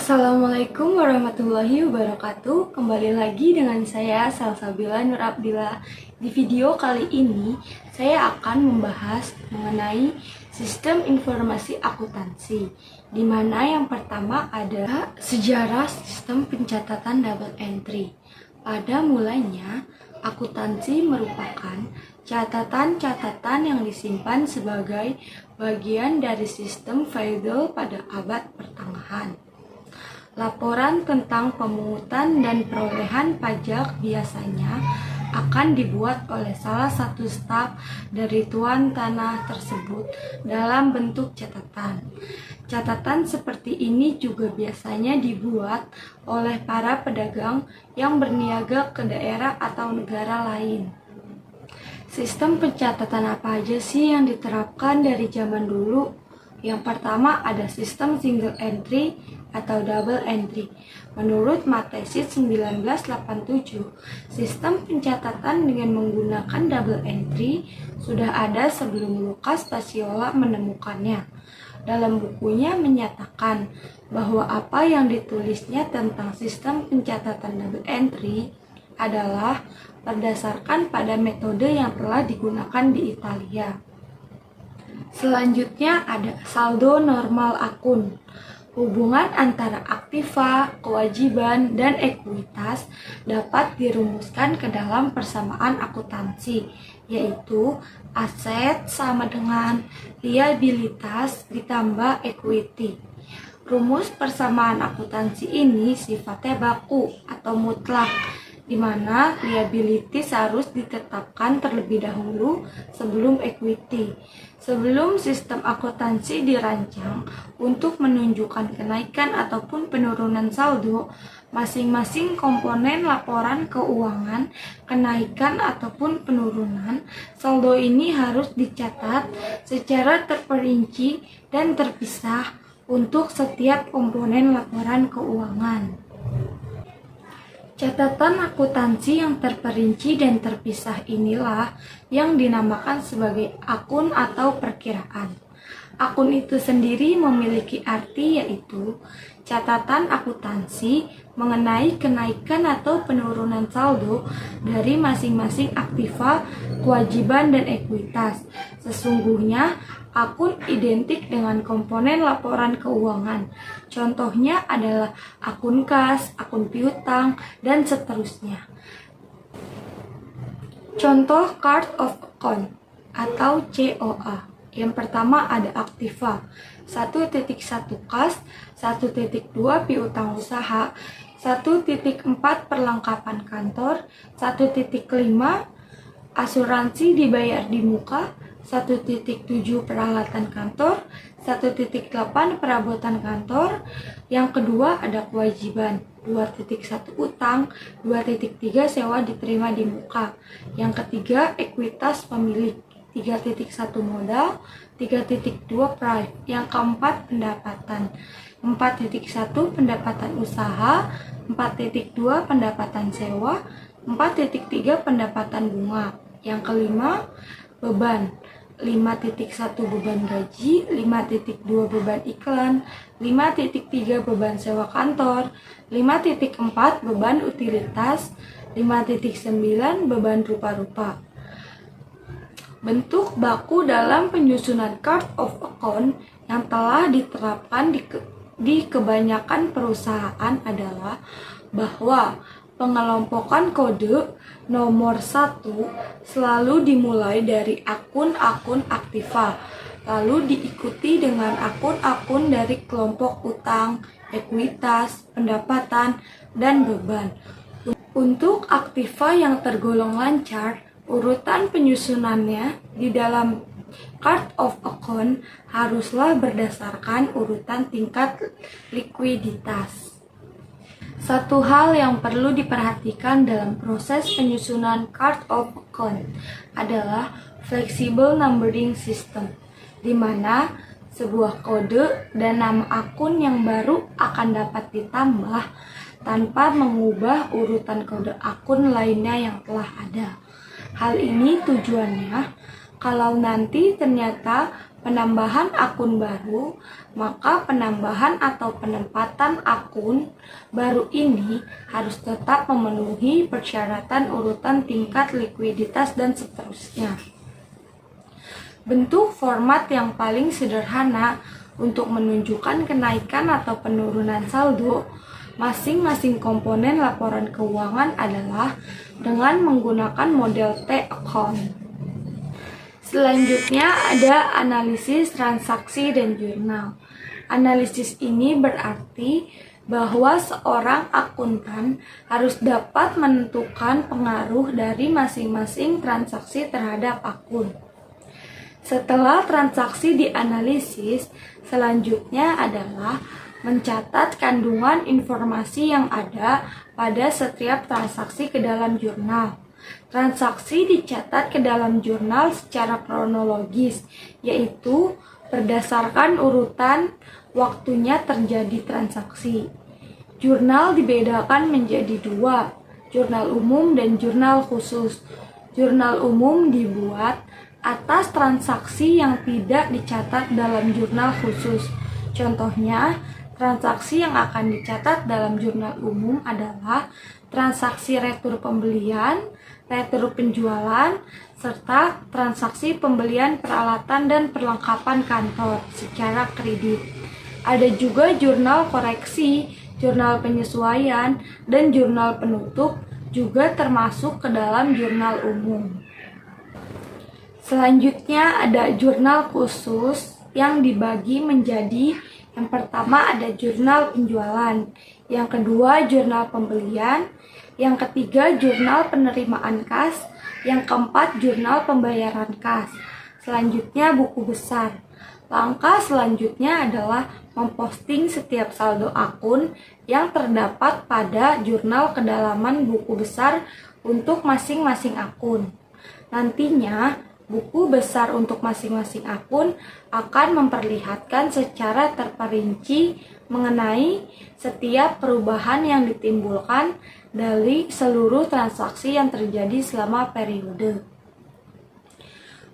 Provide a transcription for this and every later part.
Assalamualaikum warahmatullahi wabarakatuh. Kembali lagi dengan saya Salsabila Nur Abdillah. Di video kali ini saya akan membahas mengenai sistem informasi akuntansi, di mana yang pertama ada sejarah sistem pencatatan double entry. Pada mulanya, akuntansi merupakan catatan-catatan yang disimpan sebagai bagian dari sistem feodal pada abad pertengahan. Laporan tentang pemungutan dan perolehan pajak biasanya akan dibuat oleh salah satu staf dari tuan tanah tersebut dalam bentuk catatan. Catatan seperti ini juga biasanya dibuat oleh para pedagang yang berniaga ke daerah atau negara lain. Sistem pencatatan apa aja sih yang diterapkan dari zaman dulu? Yang pertama ada sistem single entry atau double entry. Menurut Matesis 1987, sistem pencatatan dengan menggunakan double entry sudah ada sebelum Lukas Paciolo menemukannya. Dalam bukunya menyatakan bahwa apa yang ditulisnya tentang sistem pencatatan double entry adalah berdasarkan pada metode yang telah digunakan di Italia. Selanjutnya ada saldo normal akun. Hubungan antara aktiva, kewajiban, dan ekuitas dapat dirumuskan ke dalam persamaan akuntansi, yaitu aset sama dengan liabilitas ditambah equity. Rumus persamaan akuntansi ini sifatnya baku atau mutlak, di mana liabilities harus ditetapkan terlebih dahulu sebelum equity. Sebelum sistem akuntansi dirancang untuk menunjukkan kenaikan ataupun penurunan saldo, masing-masing komponen laporan keuangan, kenaikan ataupun penurunan saldo ini harus dicatat secara terperinci dan terpisah untuk setiap komponen laporan keuangan. Catatan akuntansi yang terperinci dan terpisah inilah yang dinamakan sebagai akun atau perkiraan. Akun itu sendiri memiliki arti yaitu catatan akuntansi mengenai kenaikan atau penurunan saldo dari masing-masing aktiva, kewajiban, dan ekuitas. Sesungguhnya, akun identik dengan komponen laporan keuangan. Contohnya adalah akun kas, akun piutang, dan seterusnya. Contoh Chart of Account atau COA. Yang pertama ada aktiva, 1.1 kas, 1.2 piutang usaha, 1.4 perlengkapan kantor, 1.5 asuransi dibayar di muka, 1.7 peralatan kantor, 1.8 perabotan kantor. Yang kedua ada kewajiban, 2.1 utang, 2.3 sewa diterima di muka. Yang ketiga ekuitas pemilik, 3.1 modal, 3.2 price. Yang keempat pendapatan, 4.1 pendapatan usaha, 4.2 pendapatan sewa, 4.3 pendapatan bunga. Yang kelima beban, 5.1 beban gaji, 5.2 beban iklan, 5.3 beban sewa kantor, 5.4 beban utilitas, 5.9 beban rupa-rupa. Bentuk baku dalam penyusunan Chart of Account yang telah diterapkan di kebanyakan perusahaan adalah bahwa pengelompokan kode nomor 1 selalu dimulai dari akun-akun aktiva, lalu diikuti dengan akun-akun dari kelompok utang, ekuitas, pendapatan, dan beban. Untuk aktiva yang tergolong lancar, urutan penyusunannya di dalam Chart of Account haruslah berdasarkan urutan tingkat likuiditas. Satu hal yang perlu diperhatikan dalam proses penyusunan Chart of Account adalah flexible numbering system, di mana sebuah kode dan nama akun yang baru akan dapat ditambah tanpa mengubah urutan kode akun lainnya yang telah ada. Hal ini tujuannya Kalau nanti ternyata penambahan akun baru, maka penambahan atau penempatan akun baru ini harus tetap memenuhi persyaratan urutan tingkat likuiditas dan seterusnya. Bentuk format yang paling sederhana untuk menunjukkan kenaikan atau penurunan saldo masing-masing komponen laporan keuangan adalah dengan menggunakan model T-account. Selanjutnya ada analisis transaksi dan jurnal. Analisis ini berarti bahwa seorang akuntan harus dapat menentukan pengaruh dari masing-masing transaksi terhadap akun. Setelah transaksi dianalisis, selanjutnya adalah mencatat kandungan informasi yang ada pada setiap transaksi ke dalam jurnal. Transaksi dicatat ke dalam jurnal secara kronologis, yaitu berdasarkan urutan waktunya terjadi transaksi. Jurnal dibedakan menjadi dua, jurnal umum dan jurnal khusus. Jurnal umum dibuat atas transaksi yang tidak dicatat dalam jurnal khusus. Contohnya, transaksi yang akan dicatat dalam jurnal umum adalah transaksi retur pembelian, retur penjualan, serta transaksi pembelian peralatan dan perlengkapan kantor secara kredit. Ada juga jurnal koreksi, jurnal penyesuaian, dan jurnal penutup juga termasuk ke dalam jurnal umum. Selanjutnya ada jurnal khusus yang dibagi menjadi yang pertama ada jurnal penjualan, yang kedua jurnal pembelian, yang ketiga jurnal penerimaan kas, yang keempat jurnal pembayaran kas. Selanjutnya buku besar. Langkah selanjutnya adalah memposting setiap saldo akun yang terdapat pada jurnal kedalaman buku besar untuk masing-masing akun. Nantinya buku besar untuk masing-masing akun akan memperlihatkan secara terperinci mengenai setiap perubahan yang ditimbulkan dari seluruh transaksi yang terjadi selama periode.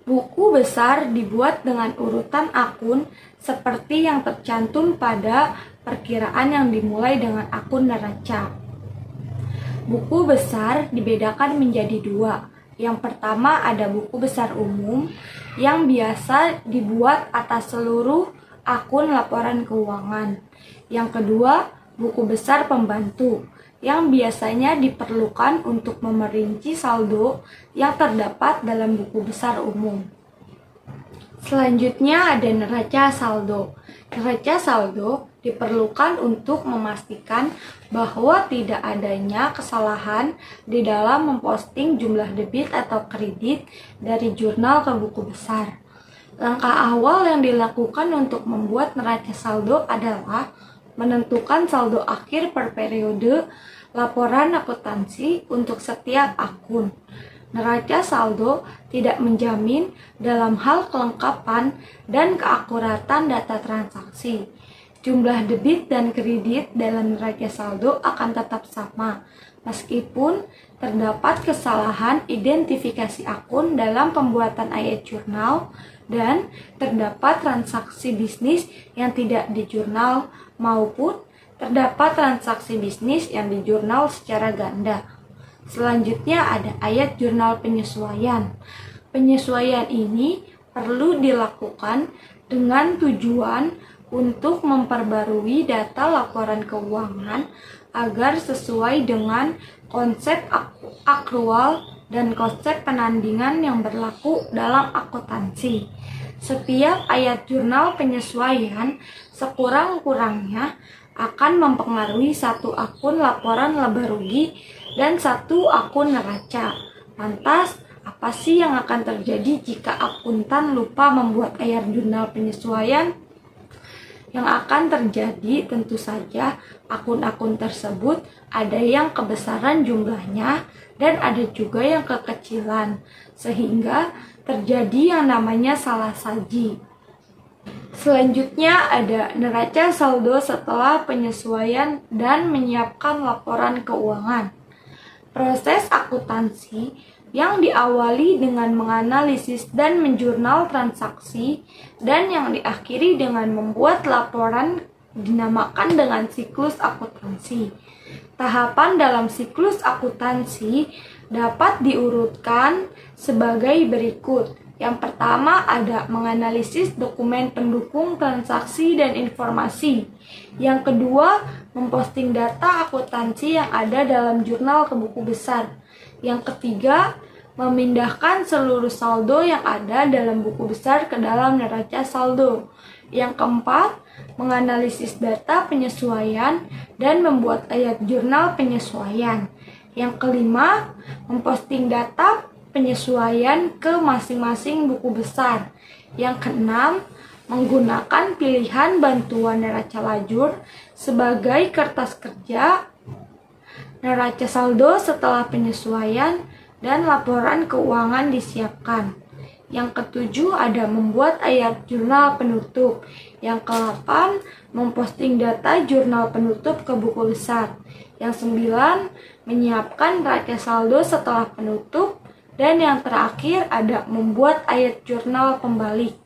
Buku besar dibuat dengan urutan akun seperti yang tercantum pada perkiraan yang dimulai dengan akun neraca. Buku besar dibedakan menjadi dua. Yang pertama ada buku besar umum yang biasa dibuat atas seluruh akun laporan keuangan. Yang kedua, buku besar pembantu yang biasanya diperlukan untuk memerinci saldo yang terdapat dalam buku besar umum. Selanjutnya ada neraca saldo. Neraca saldo diperlukan untuk memastikan bahwa tidak adanya kesalahan di dalam memposting jumlah debit atau kredit dari jurnal ke buku besar. Langkah awal yang dilakukan untuk membuat neraca saldo adalah menentukan saldo akhir per periode laporan akuntansi untuk setiap akun. Neraca saldo tidak menjamin dalam hal kelengkapan dan keakuratan data transaksi. Jumlah debit dan kredit dalam neraca saldo akan tetap sama, meskipun terdapat kesalahan identifikasi akun dalam pembuatan ayat jurnal dan terdapat transaksi bisnis yang tidak di jurnal maupun terdapat transaksi bisnis yang di jurnal secara ganda. Selanjutnya ada ayat jurnal penyesuaian. Penyesuaian ini perlu dilakukan dengan tujuan untuk memperbarui data laporan keuangan agar sesuai dengan konsep akrual dan konsep penandingan yang berlaku dalam akuntansi. Setiap ayat jurnal penyesuaian sekurang-kurangnya akan mempengaruhi satu akun laporan laba rugi dan satu akun neraca. Lantas, apa sih yang akan terjadi jika akuntan lupa membuat ayat jurnal penyesuaian? Yang akan terjadi tentu saja akun-akun tersebut ada yang kebesaran jumlahnya dan ada juga yang kekecilan, sehingga terjadi yang namanya salah saji. Selanjutnya ada neraca saldo setelah penyesuaian dan menyiapkan laporan keuangan. Proses akuntansi yang diawali dengan menganalisis dan menjurnal transaksi dan yang diakhiri dengan membuat laporan dinamakan dengan siklus akuntansi. Tahapan dalam siklus akuntansi dapat diurutkan sebagai berikut. Yang pertama ada menganalisis dokumen pendukung transaksi dan informasi. Yang kedua, memposting data akuntansi yang ada dalam jurnal ke buku besar. Yang ketiga, memindahkan seluruh saldo yang ada dalam buku besar ke dalam neraca saldo. Yang keempat, menganalisis data penyesuaian dan membuat ayat jurnal penyesuaian. Yang kelima, memposting data penyesuaian ke masing-masing buku besar. Yang keenam, menggunakan pilihan bantuan neraca lajur sebagai kertas kerja, neraca saldo setelah penyesuaian, dan laporan keuangan disiapkan. Yang ketujuh ada membuat ayat jurnal penutup. Yang kedelapan, memposting data jurnal penutup ke buku besar. Yang sembilan, menyiapkan neraca saldo setelah penutup. Dan yang terakhir ada membuat ayat jurnal pembalik.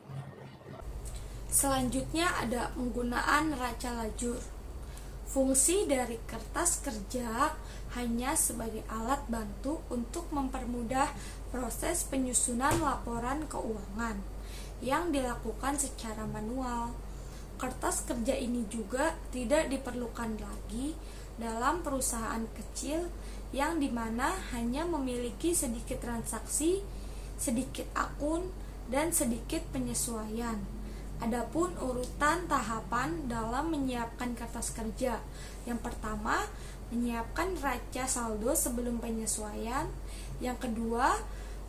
Selanjutnya ada penggunaan neraca lajur. Fungsi dari kertas kerja hanya sebagai alat bantu untuk mempermudah proses penyusunan laporan keuangan yang dilakukan secara manual. Kertas kerja ini juga tidak diperlukan lagi dalam perusahaan kecil yang dimana hanya memiliki sedikit transaksi, sedikit akun, dan sedikit penyesuaian. Adapun urutan tahapan dalam menyiapkan kertas kerja. Yang pertama, menyiapkan neraca saldo sebelum penyesuaian. Yang kedua,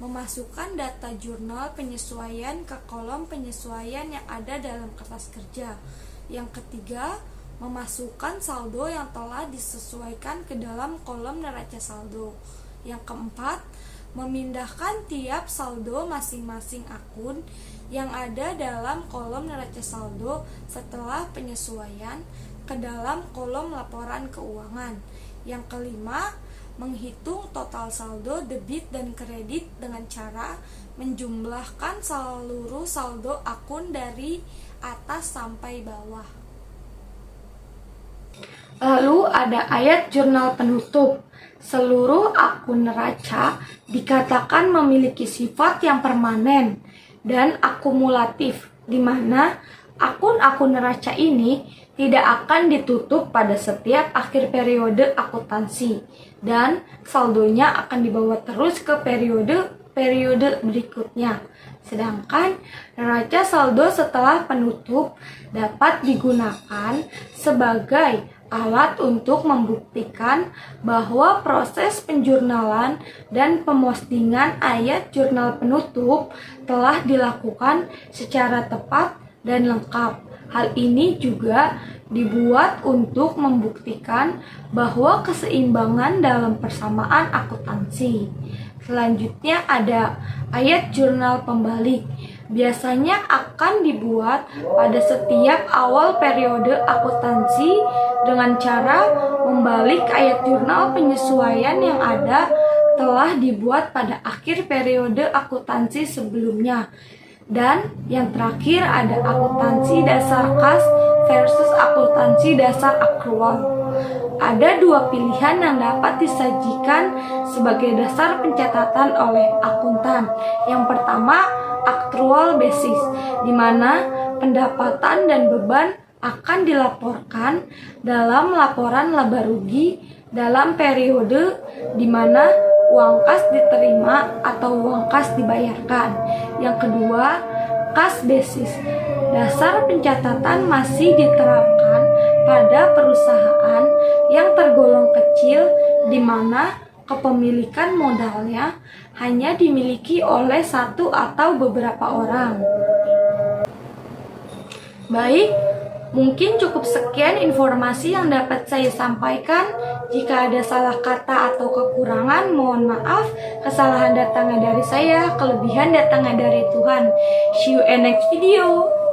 memasukkan data jurnal penyesuaian ke kolom penyesuaian yang ada dalam kertas kerja. Yang ketiga, memasukkan saldo yang telah disesuaikan ke dalam kolom neraca saldo. Yang keempat, memindahkan tiap saldo masing-masing akun yang ada dalam kolom neraca saldo setelah penyesuaian ke dalam kolom laporan keuangan. Yang kelima, menghitung total saldo debit dan kredit dengan cara menjumlahkan seluruh saldo akun dari atas sampai bawah. Lalu ada ayat jurnal penutup. Seluruh akun neraca dikatakan memiliki sifat yang permanen dan akumulatif, di mana akun-akun neraca ini tidak akan ditutup pada setiap akhir periode akuntansi dan saldonya akan dibawa terus ke periode berikutnya. Sedangkan neraca saldo setelah penutup dapat digunakan sebagai alat untuk membuktikan bahwa proses penjurnalan dan pemostingan ayat jurnal penutup telah dilakukan secara tepat dan lengkap. Hal ini juga dibuat untuk membuktikan bahwa keseimbangan dalam persamaan akuntansi. Selanjutnya ada ayat jurnal pembalik. Biasanya akan dibuat pada setiap awal periode akuntansi dengan cara membalik ayat jurnal penyesuaian yang ada telah dibuat pada akhir periode akuntansi sebelumnya. Dan yang terakhir ada akuntansi dasar kas versus akuntansi dasar akrual. Ada dua pilihan yang dapat disajikan sebagai dasar pencatatan oleh akuntan. Yang pertama, actual basis, di mana pendapatan dan beban akan dilaporkan dalam laporan laba rugi dalam periode di mana uang kas diterima atau uang kas dibayarkan. Yang kedua, cash basis. Dasar pencatatan masih diterapkan pada perusahaan yang tergolong kecil di mana kepemilikan modalnya hanya dimiliki oleh satu atau beberapa orang. Baik, mungkin cukup sekian informasi yang dapat saya sampaikan. Jika ada salah kata atau kekurangan, mohon maaf. Kesalahan datangnya dari saya, kelebihan datangnya dari Tuhan. See you in next video.